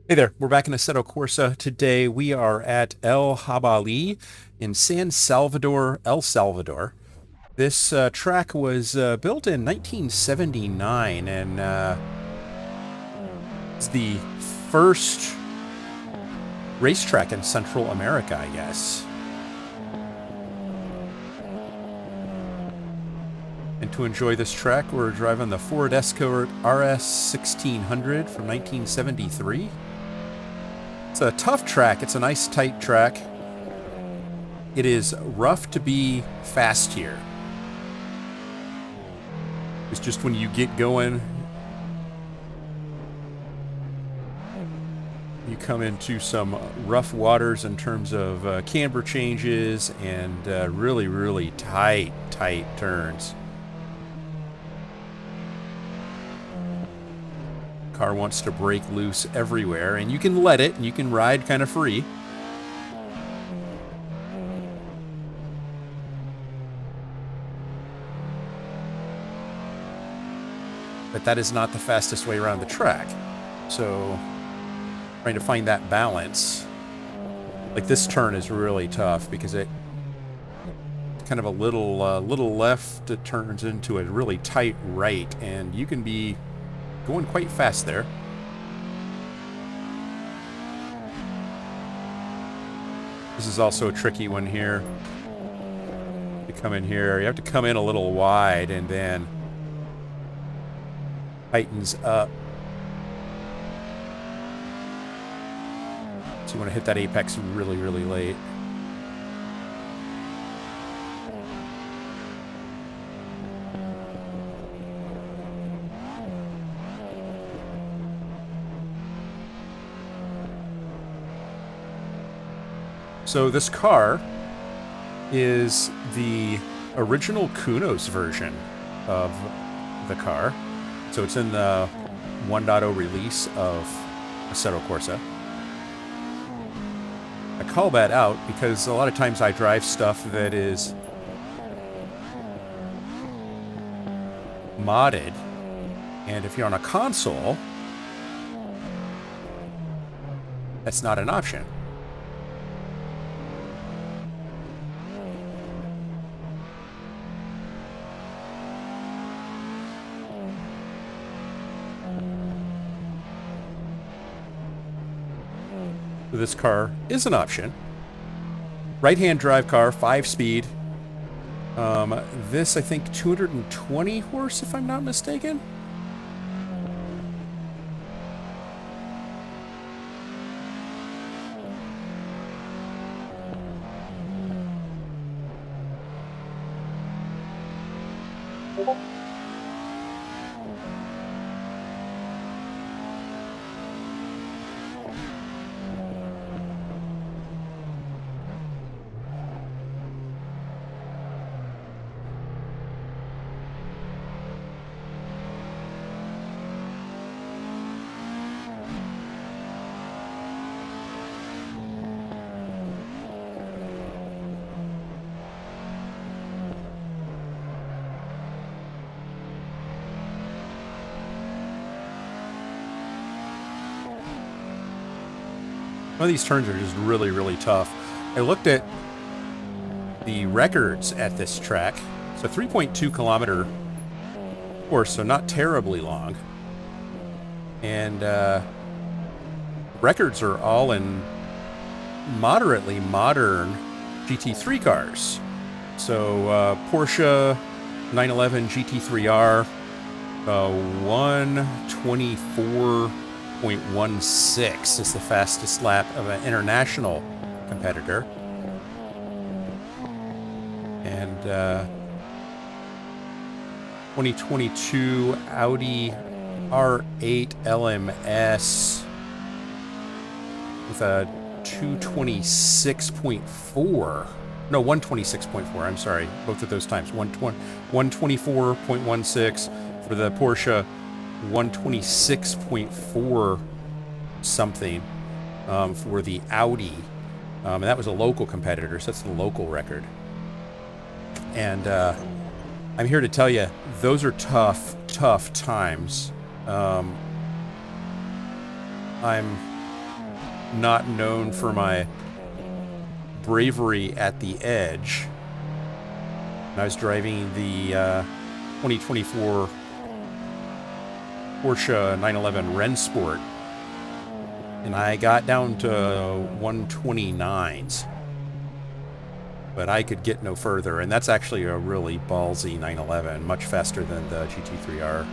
Hey there, we're back in Assetto Corsa. Today we are at El Jabalí in San Salvador, El Salvador. This track was built in 1979 and it's the first racetrack in Central America, I guess. And to enjoy this track, we're driving the Ford Escort RS1600 from 1973. It's a tough track. It's a nice tight track. It is rough to be fast here. It's just when you get going, you come into some rough waters in terms of camber changes and really tight turns. Car wants to break loose everywhere, and you can let it, and you can ride kind of free. But that is not the fastest way around the track. So, trying to find that balance. Like this turn is really tough because it kind of a little left, it turns into a really tight right, and you can be going quite fast there. This is also a tricky one here. You come in here, you have to come in a little wide and then tightens up. So you want to hit that apex really late. So this car is the original Kuno's version of the car. So it's in the 1.0 release of Assetto Corsa. I call that out because a lot of times I drive stuff that is modded, and if you're on a console, that's not an option. This car is an option. Right-hand drive car, 5-speed. This, I think, 220 horse, if I'm not mistaken. Some of these turns are just really tough. I looked at the records at this track. It's a 3.2 kilometer course, so not terribly long. And records are all in moderately modern GT3 cars. So Porsche 911 GT3R, 124.16 is the fastest lap of an international competitor. And 2022 Audi R8 LMS with a 226.4. No, 126.4. I'm sorry. Both of those times. 124.16 for the Porsche, 126.4 something for the Audi. And that was a local competitor, so that's the local record. And I'm here to tell you, those are tough times. I'm not known for my bravery at the edge. And I was driving the 2024 Porsche 911 Rennsport, and I got down to 129s, but I could get no further, and that's actually a really ballsy 911, much faster than the GT3R.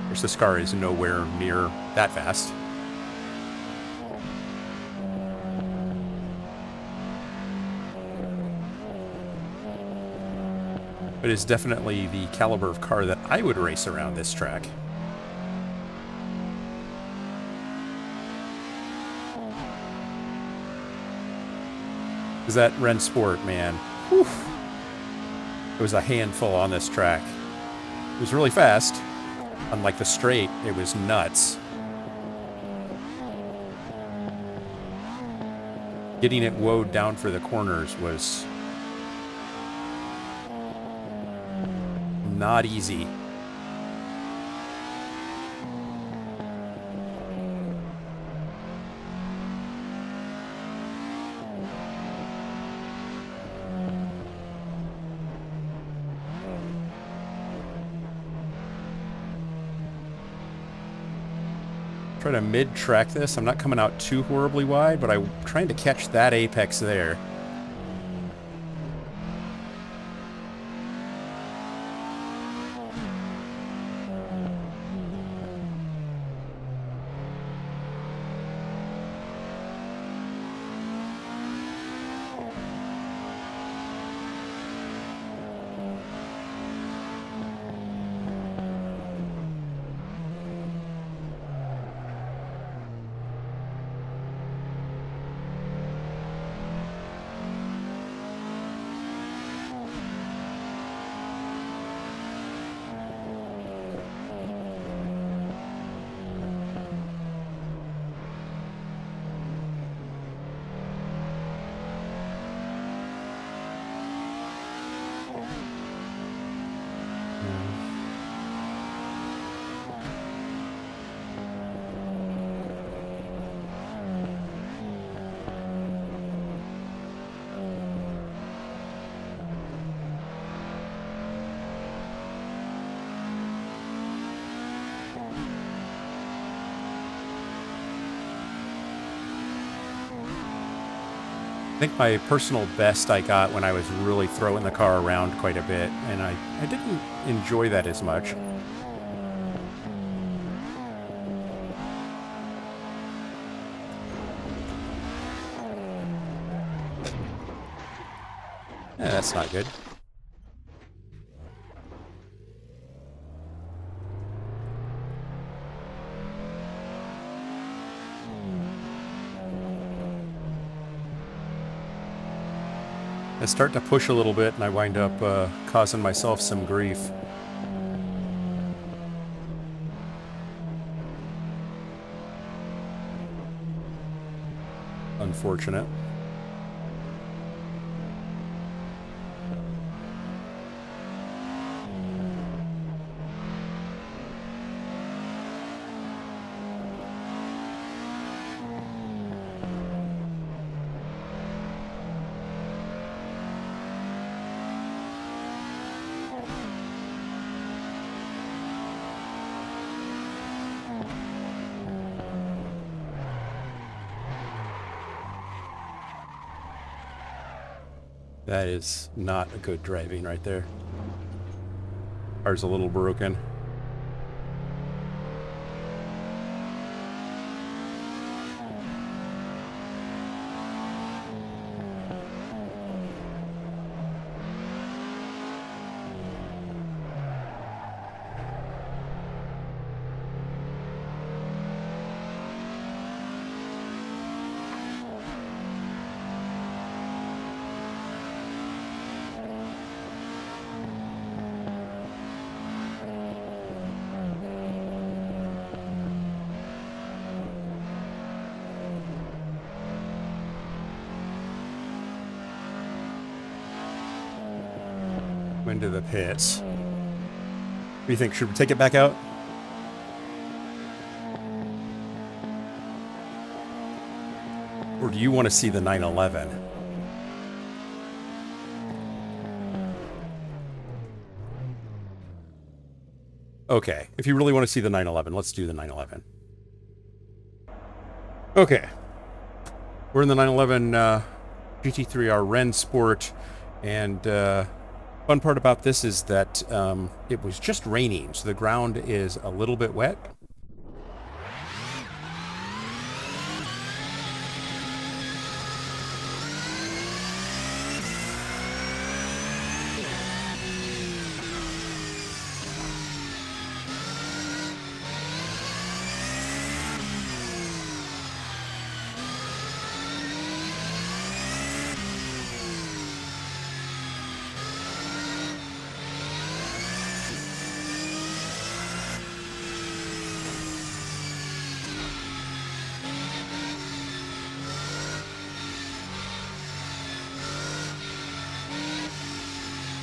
Of course, this car is nowhere near that fast. But it's definitely the caliber of car that I would race around this track. Because that Rennsport, man, whew, it was a handful on this track. It was really fast. Unlike the straight, it was nuts. Getting it woed down for the corners was not easy. Try to mid-track this. I'm not coming out too horribly wide, but I'm trying to catch that apex there. I think my personal best I got when I was really throwing the car around quite a bit, and I didn't enjoy that as much. Yeah, that's not good. I start to push a little bit, and I wind up causing myself some grief. Unfortunate. That is not a good driving right there. Car's a little broken. into the pits. What do you think? Should we take it back out? Or do you want to see the 911? Okay, if you really want to see the 911, let's do the 911. Okay. We're in the 911 GT3 RS Rennsport, and fun part about this is that it was just raining, so the ground is a little bit wet.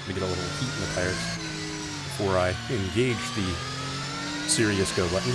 To get a little heat in the tires before I engage the serious go button.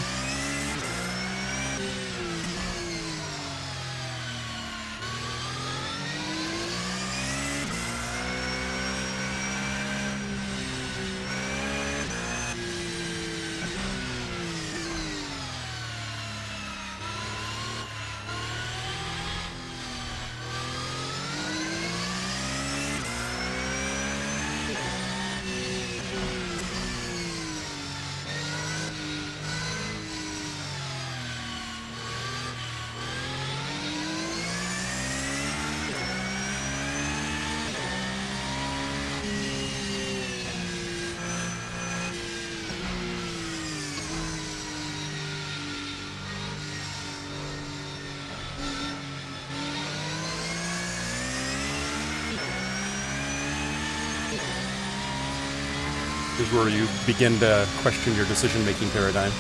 Is where you begin to question your decision-making paradigm.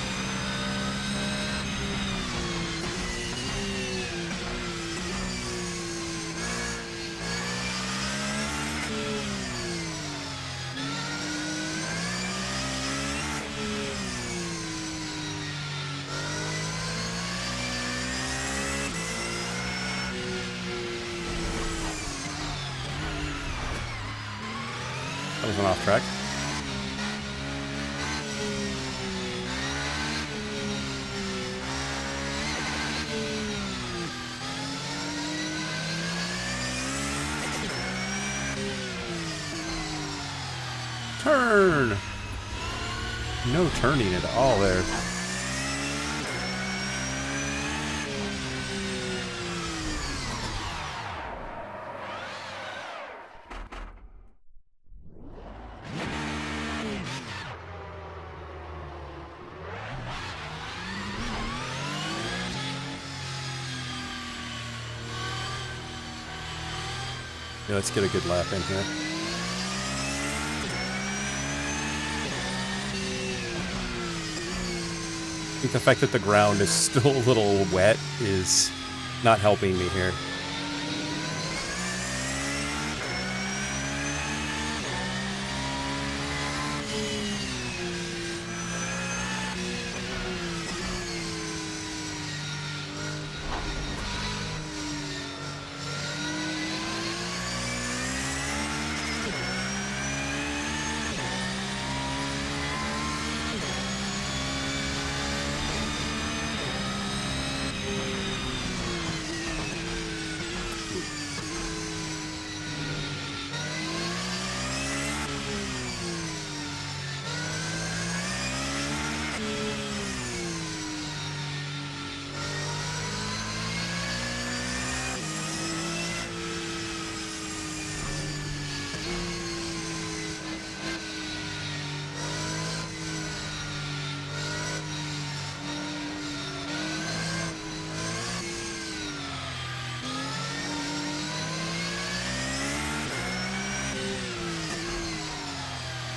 That was an off track. Turn! No turning at all there. Yeah, let's get a good lap in here. I think the fact that the ground is still a little wet is not helping me here.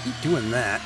Keep doing that.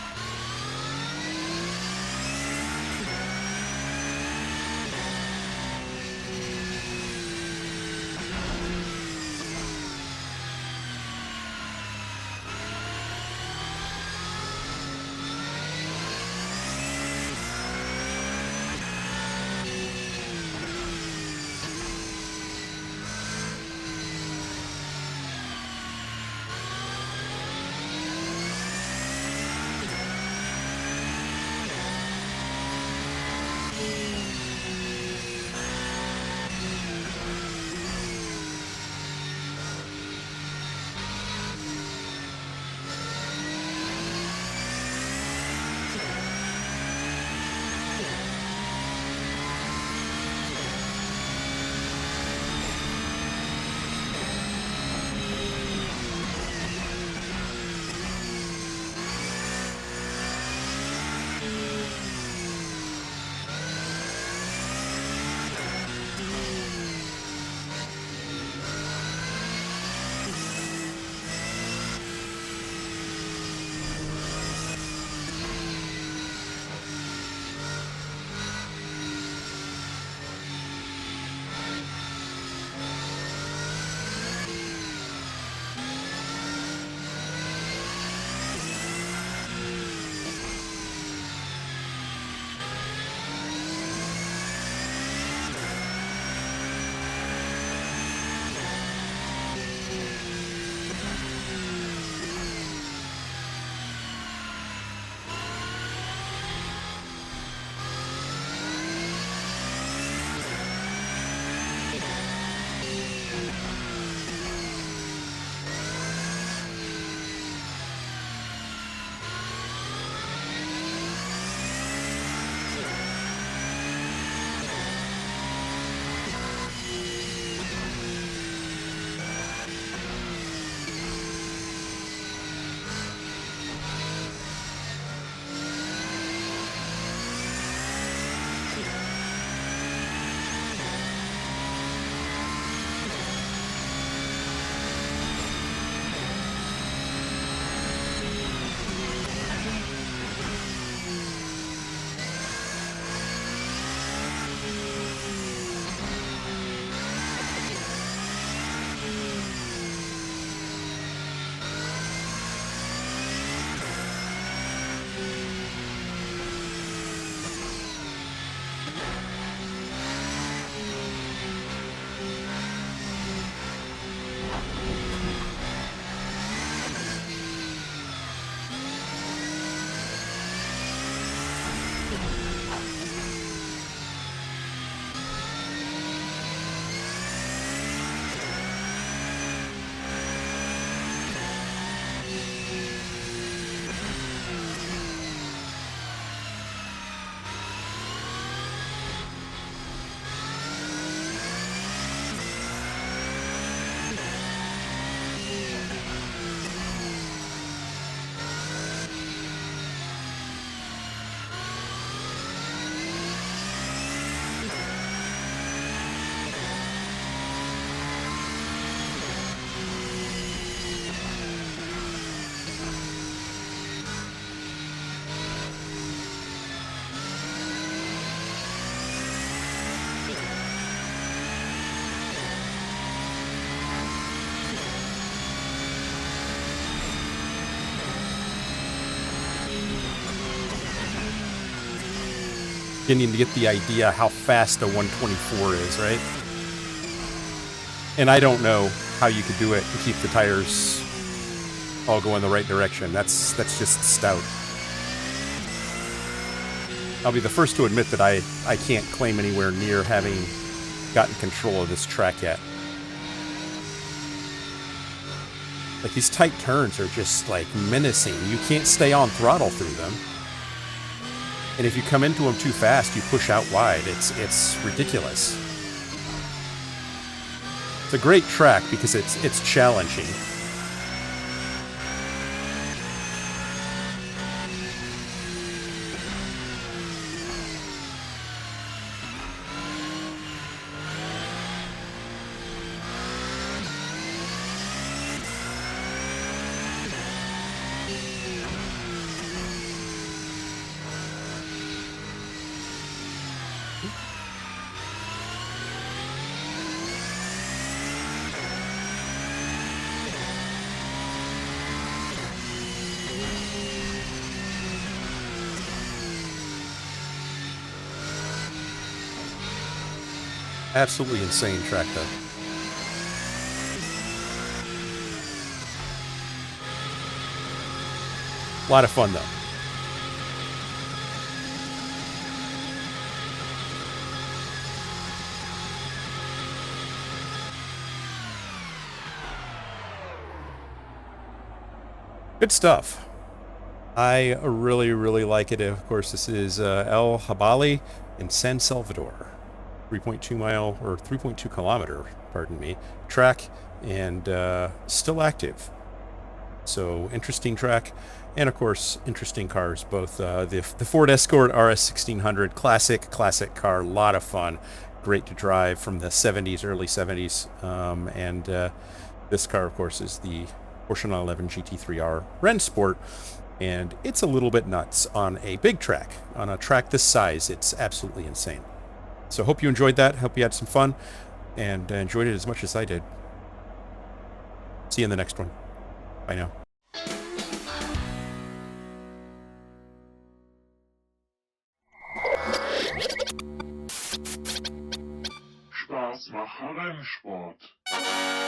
beginning to get the idea how fast a 124 is, right? And I don't know how you could do it and keep the tires all go in the right direction. That's just stout. I'll be the first to admit that I can't claim anywhere near having gotten control of this track yet. Like, these tight turns are just, like, menacing. You can't stay on throttle through them. And if you come into them too fast, you push out wide. It's ridiculous. It's a great track because it's challenging. Absolutely insane track, though. A lot of fun, though. Good stuff. I really, really like it. Of course, this is El Jabalí in San Salvador. 3.2 mile, or 3.2 kilometer, pardon me, track, and still active. So, interesting track, and of course, interesting cars. Both the Ford Escort RS1600, classic car, a lot of fun, great to drive from the 70s, early 70s, and this car, of course, is the Porsche 911 GT3 Rennsport, and it's a little bit nuts on a big track. On a track this size, it's absolutely insane. So hope you enjoyed that. Hope you had some fun and enjoyed it as much as I did. See you in the next one. Bye now. Spaß machen Rennsport.